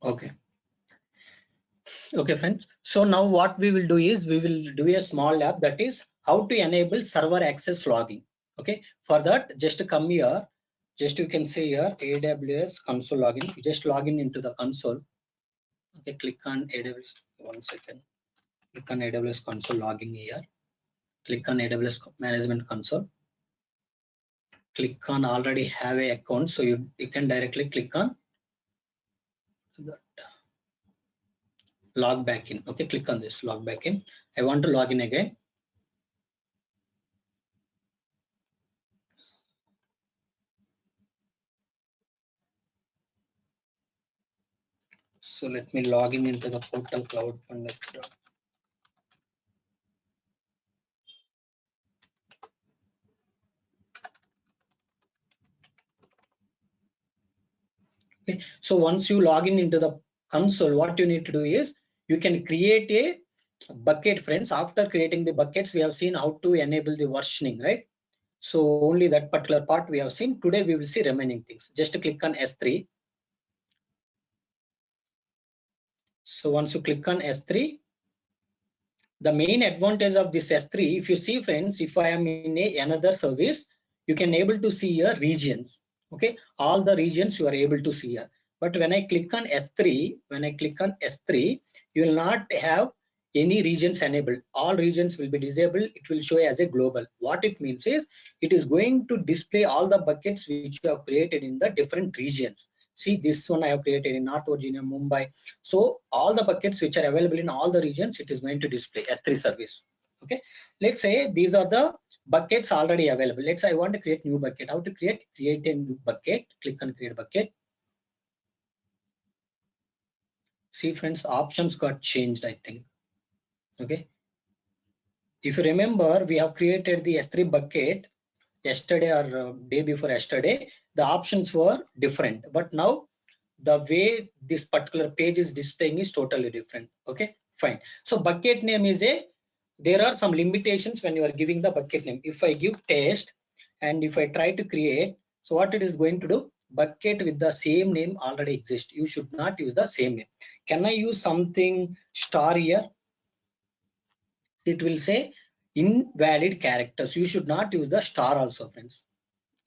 Okay. Okay, friends. So now what we will do is we will do a small lab, that is how to enable server access logging. Okay. For that, just come here. Just you can see here AWS console login. You just log in into the console. Okay. Click on AWS. 1 second. Click on AWS console logging here. Click on AWS management console. Click on already have a account, so you can directly click on that. Log back in. Okay, click on this log back in. I want to log in again. So let me log in into the portal Cloudpandith. Okay, so once you log in into the console, what you need to do is you can create a bucket, friends. After creating the buckets, we have seen how to enable the versioning, right? So only that particular part we have seen. Today we will see remaining things. Just click on S3. So once you click on S3, the main advantage of this S3, if you see, friends, if I am in another service, you can able to see your regions. Okay, all the regions you are able to see here. But when I click on S3, you will not have any regions enabled. All regions will be disabled. It will show as a global. What it means is it is going to display all the buckets which you have created in the different regions. See, this one I have created in North Virginia, Mumbai. So all the buckets which are available in all the regions, it is going to display S3 service. Okay, let's say these are the buckets already available. Let's say I want to create new bucket. How to create a new bucket? Click on create bucket. See, friends, options got changed, I think. Okay, if you remember, we have created the S3 bucket yesterday or day before yesterday. The options were different, but now the way this particular page is displaying is totally different. Okay, fine. So bucket name is there are some limitations when you are giving the bucket name. If I give test and if I try to create, so what it is going to do, bucket with the same name already exists. You should not use the same name. Can I use something star here? It will say invalid characters. You should not use the star also, friends.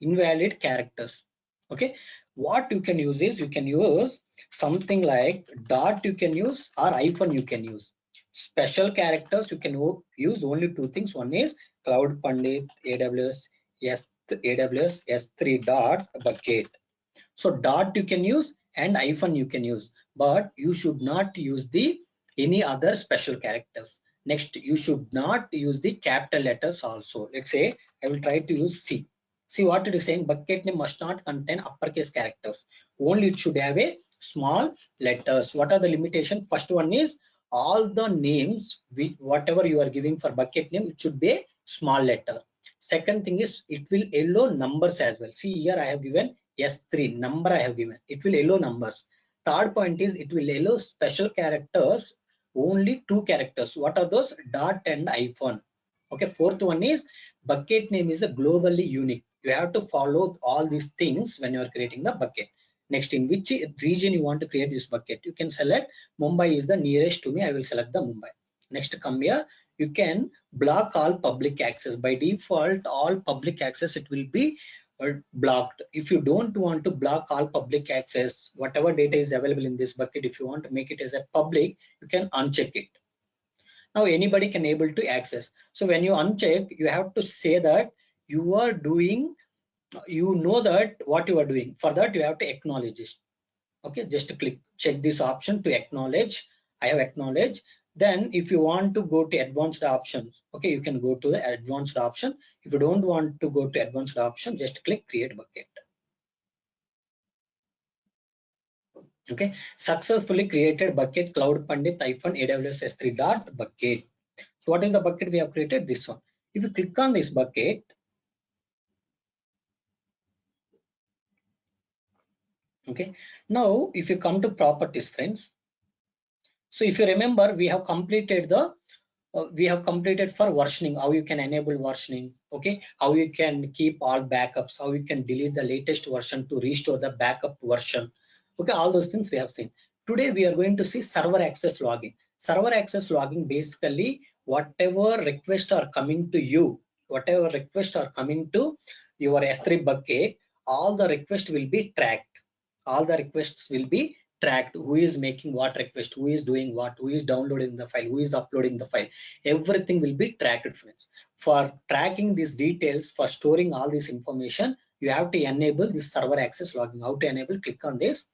Invalid characters. Okay, what you can use is you can use something like dot, you can use, or hyphen you can use. Special characters you can use only two things. One is Cloudpandith AWS S3 dot bucket. So dot you can use and hyphen you can use, but you should not use the any other special characters. Next, you should not use the capital letters also. Let's say I will try to use C. See what it is saying, bucket name must not contain uppercase characters. Only it should have a small letters. What are the limitations? First one is all the names, whatever you are giving for bucket name, it should be a small letter. Second thing is it will allow numbers as well. See here I have given S3 number I have given. It will allow numbers. Third point is it will allow special characters, only two characters. What are those? Dot and hyphen. Okay. Fourth one is bucket name is a globally unique. You have to follow all these things when you are creating the bucket. Next, in which region you want to create this bucket, you can select Mumbai is the nearest to me. I will select the Mumbai. Next, come here. You can block all public access. By default, all public access it will be blocked. If you don't want to block all public access, whatever data is available in this bucket, if you want to make it as a public, you can uncheck it. Now anybody can able to access. So when you uncheck, you have to say that you are doing, you know that what you are doing. For that you have to acknowledge it. Okay, just click check this option to acknowledge. I have acknowledged. Then if you want to go to advanced options, okay, you can go to the advanced option. If you don't want to go to advanced option, just click create bucket. Okay, successfully created bucket Cloudpandith AWS S3 dot bucket. So what is the bucket we have created? This one. If you click on this bucket, okay, now if you come to properties, friends, so if you remember, we have completed the for versioning, how you can enable versioning, okay, how you can keep all backups, how you can delete the latest version to restore the backup version, okay, all those things we have seen. Today we are going to see server access logging. Server access logging, basically whatever requests are coming to you, whatever requests are coming to your S3 bucket, all the requests will be tracked. All the requests will be tracked. Who is making what request, who is doing what, who is downloading the file, who is uploading the file, everything will be tracked, friends. For tracking these details, for storing all this information, you have to enable this server access logging. How to enable? Click on this.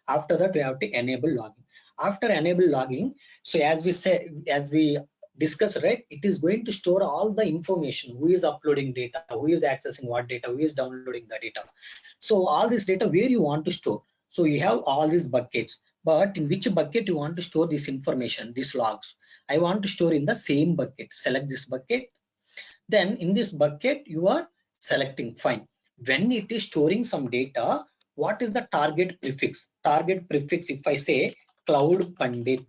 After that, we have to enable logging. After enable logging, so as we discuss, right, it is going to store all the information: who is uploading data, who is accessing what data, who is downloading the data. So all this data, where you want to store. So you have all these buckets, but in which bucket you want to store this information, these logs? I want to store in the same bucket. Select this bucket. Then in this bucket you are selecting, fine. When it is storing some data, what is the target prefix? Target prefix, if I say Cloudpandith,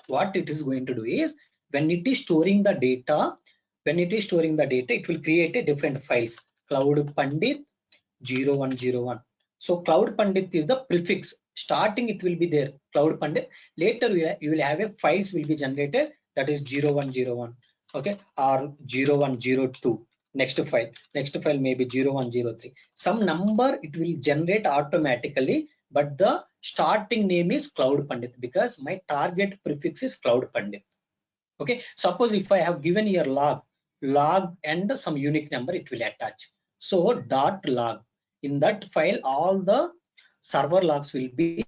what it is going to do is, when it is storing the data, it will create a different files. Cloudpandith 0101. So Cloudpandith is the prefix. Starting it will be there, Cloudpandith. Later you will have a files will be generated, that is 0101, okay, or 0102. Next file may be 0103. Some number it will generate automatically, but the starting name is Cloudpandith because my target prefix is Cloudpandith. Okay, suppose if I have given here log and some unique number, it will attach. So dot log, in that file all the server logs will be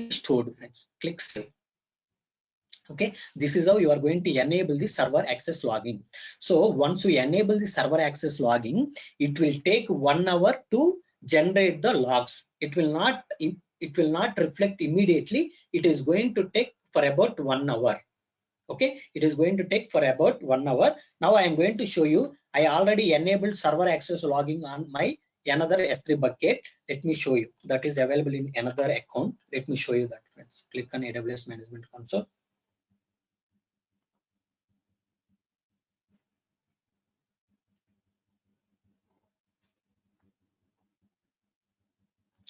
stored, friends. Click save. Okay, this is how you are going to enable the server access logging. So once you enable the server access logging, it will take 1 hour to generate the logs. It will not reflect immediately. It is going to take for about 1 hour. Okay, it is going to take for about 1 hour. Now I am going to show you. I already enabled server access logging on my another S3 bucket. Let me show you. That is available in another account. Let me show you that, friends. Click on AWS Management Console.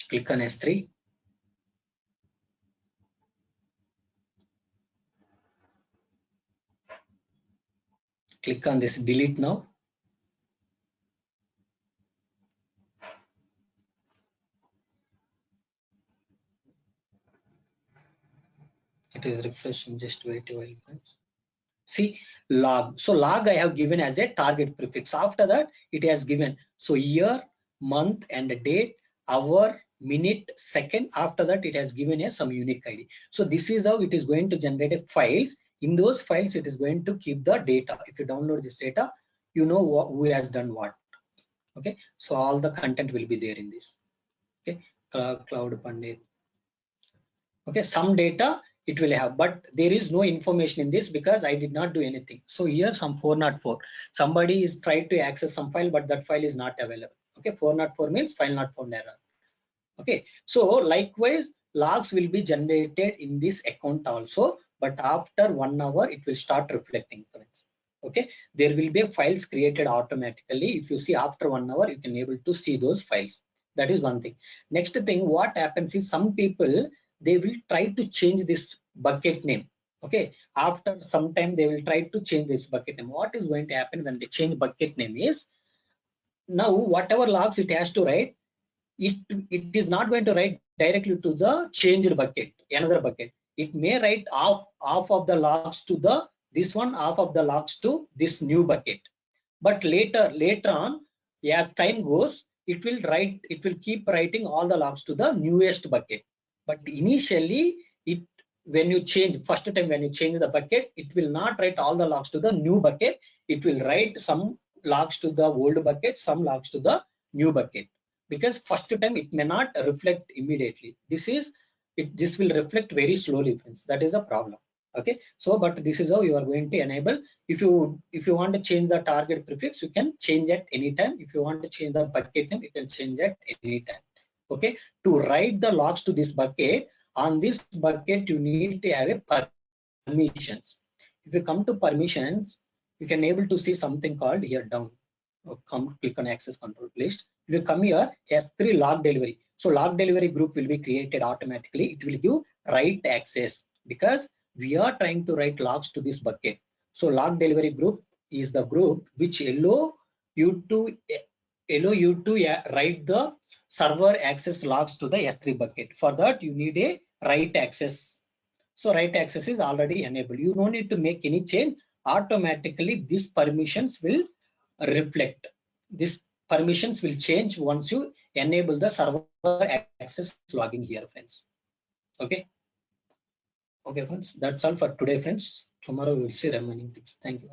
Click on S3. Click on this delete now. It is refreshing. Just wait a while, friends. See, log. So log I have given as a target prefix. After that, it has given so year, month, and date, hour, minute, second. After that, it has given a some unique ID. So this is how it is going to generate a files. In those files, it is going to keep the data. If you download this data, you know who has done what. Okay, so all the content will be there in this. Okay, Cloudpandith. Okay, some data it will have, but there is no information in this because I did not do anything. So here some 404, somebody is trying to access some file, but that file is not available. Okay, 404 means file not found error. Okay, so likewise logs will be generated in this account also, but after 1 hour it will start reflecting, friends. Okay, there will be files created automatically. If you see after 1 hour, you can able to see those files. That is one thing. Next thing, what happens is some people, they will try to change this bucket name. Okay, after some time they will try to change this bucket name. What is going to happen when they change bucket name is, now whatever logs it has to write, it is not going to write directly to the changed bucket, another bucket. It may write half of the logs to the this one, half of the logs to this new bucket. But later on, as time goes, it will keep writing all the logs to the newest bucket. But initially, it when you change first time, when you change the bucket, it will not write all the logs to the new bucket. It will write some logs to the old bucket, some logs to the new bucket, because first time it may not reflect immediately. This will reflect very slowly, friends. That is the problem. Okay, so but this is how you are going to enable. If you want to change the target prefix, you can change at any time. If you want to change the bucket name, you can change at any time. Okay, to write the logs to this bucket, on this bucket you need to have a permissions. If you come to permissions, you can able to see something called here down. Come click on access control list. If you come here, S3 log delivery. So log delivery group will be created automatically. It will give write access because we are trying to write logs to this bucket. So log delivery group is the group which allow you to write the server access logs to the S3 bucket. For that, you need a write access. So write access is already enabled. You don't need to make any change. Automatically, these permissions will reflect. These permissions will change once you enable the server access logging here, friends. Okay. Okay, friends. That's all for today, friends. Tomorrow we will see remaining things. Thank you.